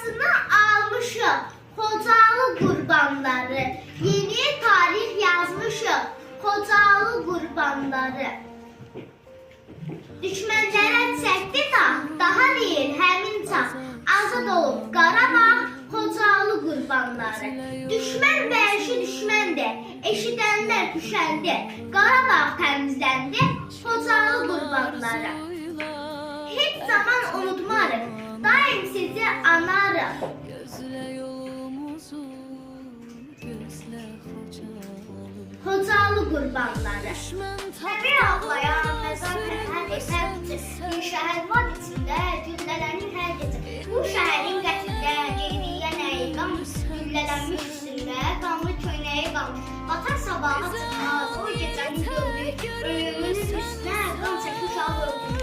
Anasını almışıq, Xocalı qurbanları. Yeni tarix yazmışıq, Xocalı qurbanları. Düşmənlərə çəkdi daha deyil həmin çağ. Azad olub Qarabağ, Xocalı qurbanları. Düşmən vəhşi düşməndir, eşidənlər düşəndi. Qarabağ təmizləndi, Xocalı qurbanları. Heç zaman unutmarıq, daim sizi anarıq. Xocalı qurbanları. Təbii ağlayan, məzar hər gecə, bir şəhər var içində, güllələrin hər gecə. Bu şəhərin qətlində, qeyriyə nəyi qalmış, güllələnmiş üstündə, qanlı köynəyi qalmış. Vatan sabaha çıxmaz, o gecənin gördüyü, ölümünün üstünə qan çəkmiş ağ öldürür.